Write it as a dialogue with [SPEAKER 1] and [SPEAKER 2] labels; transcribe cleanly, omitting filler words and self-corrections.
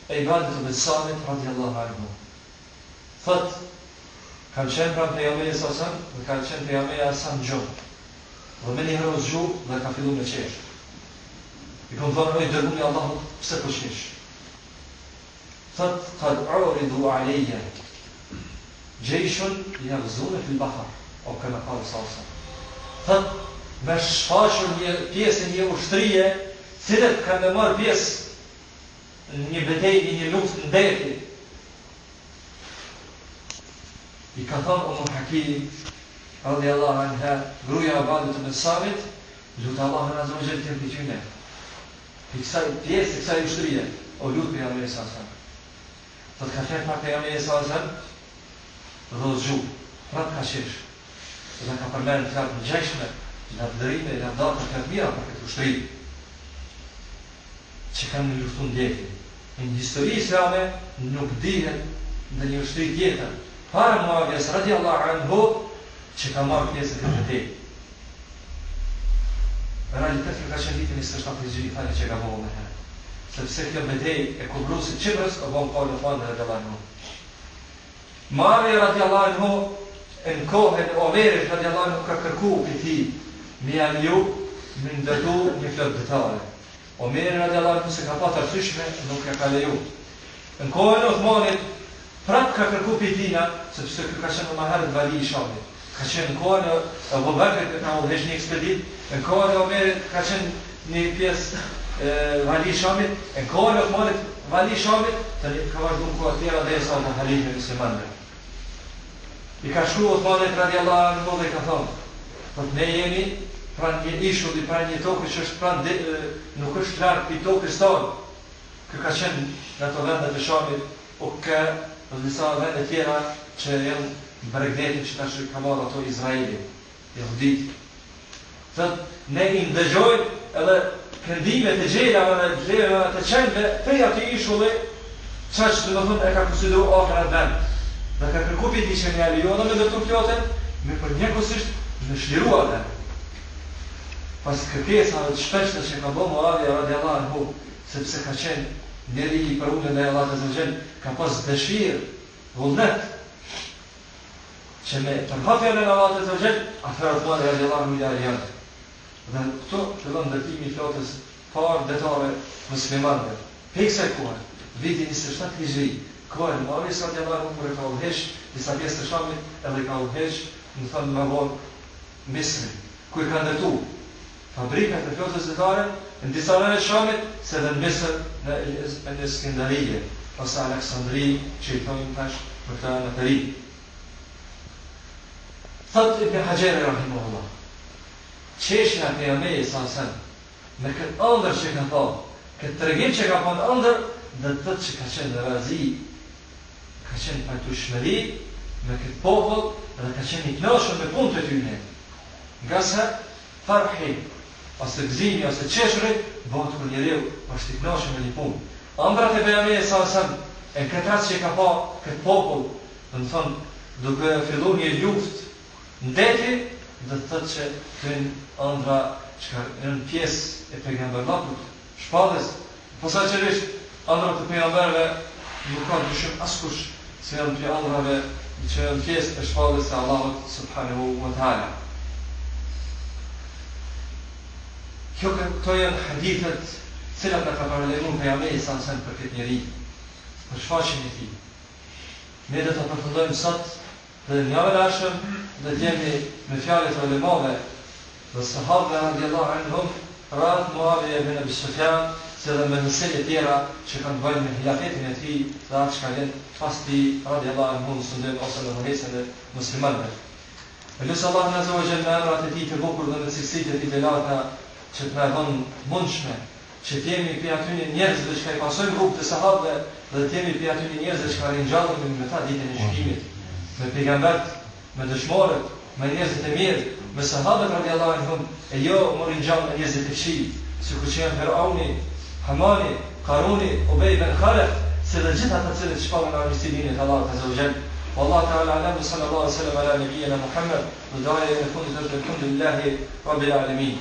[SPEAKER 1] e Ibadet ibn Samit radhiyallahu anhu. Thot, kanë qenë pra pejgamberi sa dhe kanë qenë pejgamberi sa në gjuhë. Dhe me një herë u zgju dhe ka fillu me qesh. I kom thonë, oj, dërgumi Allahut, pse po qesh? Thot, qad uridu alayya jayshun yaghzuna fil bahr, o kama qala sallallahu. Thot, me shfaqur një pjesë, një ushtrie, cilët kanë marrë pjesë në një betejë, një luftë në deti. I ka thonë Umu Hakim radhiyallahu anha, gruaja e Ibadet ibn Samit, lutë Allahun azza wa jalla të mbijë. Kësaj pjesë, kësaj ushtrie, o lutë pejgamberi sallallahu alaihi wasallam. Thot ka qenë pra pejgamberi sallallahu alaihi wasallam dhe u zgju, prap ka qesh. Dhe ka përmendur fjalë të ngjashme, nga vlerime, nga data të mira për këtë ushtri që kanë luftuar ndjekin. Në histori islame nuk dihet ndonjë ushtri tjetër para Muavijas radhiyallahu anhu që ka marrë pjesë në këtë betejë. Realiteti ka qenë vitin 27 hijri, falë që ka bëu më herë. Sepse kjo betejë e Kubrusit Çiprës ka bëu Paulo Fanda radhiyallahu anhu. Muavija radhiyallahu anhu në kohën e Omerit radhiyallahu anhu ka kërkuar këtij me aliu me ndërtu një flot detale. Omeri radhiyallahu anhu se ka pasur arsyeshme nuk e ka leju. Në kohën e Uthmanit prap ka kërkuar pitina sepse ky ka qenë më herët vali i Shamit. Ka qenë në kohën e Abu Bakrit ka u hesh një ekspedit, në kohën e Omerit ka qenë një pjesë vali i Shamit, në kohën e Uthmanit vali i Shamit, tani ka vazhduar kohë tjera derisa u halife muslimanëve. I ka shkruar Uthmanit radhiyallahu anhu dhe ka thonë, po ne jemi pranë një ishulli, pranë një tokë që është pranë nuk është larg pi tokës tonë. Ky ka qenë në ato vende të Shamit, o ka disa vende tjera që janë Bregdetin që tash ka marrë ato Izraeli, Jehudit. Thot, ne i ndëgjojmë edhe këndimet e gjelave dhe gjelave të qenjve prej ati ishulli që do të thonë e ka konsideru afër atë vend. Dhe ka kërkuar piti që një aliona me ndërtu flotën, me për njëkohësisht në shlirua atë. Pas kërkesave të shpeshta që ka bëu Muavija radhiyallahu anhu, sepse ka qenë njeri i përulën e Allahut azza wa jall, ka pas dëshirë, vullnet që me përhapjen e Allahut azza wa jall, atëherë Muavija radhiyallahu anhu i janë. Dhe këto fillon ndërtimi i flotës parë detare muslimanëve. Peksa e kohë, viti 27 hijri, kohën e Muavijas radhiyallahu anhu kur ka udhëheq disa pjesë të Shamit edhe ka udhëheq, më thonë më vonë Misri, ku i ka ndërtuar fabrikat e flotës detare në disa vende të Shamit, se dhe në Misër në Iskenderije ose Aleksandri, që i thonë tash për të në të ri. Thot Ibn Hajar rahimahullah, qeshja e pejgamberit sallallahu alaihi wasallam me këtë ëndër që ka thonë, këtë tregim që ka thonë ëndër, dhe të thotë që ka qenë në razi, ka qenë pajtueshmëri me këtë popull dhe ka qenë i kënaqur me punët e tyre. Nga se farhi ose gëzimi ose qeshuri bëhet kur njeriu është i kënaqur me një punë. Ëndrat e pejgamberit sallallahu alaihi wasallam e këtë rast që ka pa këtë popull, do të thonë duke filluar një luftë ndeti, dhe të thotë që kënë ëndra që ka në pjesë e pejgamberit, shpallës, posaçërisht ëndrat e pejgamberëve nuk ka dyshim askush se janë të ëndrave që janë pjesë e shpallës së Allahut subhanahu wa taala. Këto janë hadithet cilat ka paralajmëruar pejgamberi sallallahu alaihi wasallam për këtë njerëz, për shfaqjen e tij. Ne do të përfundojmë sot dhe në javën e ardhshëm do të jemi me fjalët e ulemave dhe sahabëve radhiyallahu anhum rreth Muavija ibn Abi Sufjan, se dhe me mësile tjera që kanë bëjnë me hilafetin e tij dhe atë që ka jenë pas tij radhiyallahu anhum sundet ose në mëresën e muslimanëve. Lutë Allahun azza wa jalla emrat e tij të bukur dhe me cilësitë e tij të larta që të na bëjnë mundshme që të jemi për aty njerëzve që i pasojnë grupit të sahabëve dhe të jemi për aty njerëzve që kanë ngjallur me ta ditën e gjykimit, me pejgamberët, me dëshmorët, me njerëzit e mirë, me sahabët radhiyallahu anhum, e jo morin gjallë me njerëzit e këqij, sikur që janë Firauni, Hamani, Karuni, Ubej ibn Khalaf, se dhe gjithë ata cilët shpallën në armiqësinë e Allahut azza wa jall. Wallahu ta'ala a'lam, sallallahu alaihi wa sallam ala nabiyyina Muhammad, wa da'a ila kulli alhamdulillahi rabbil alamin.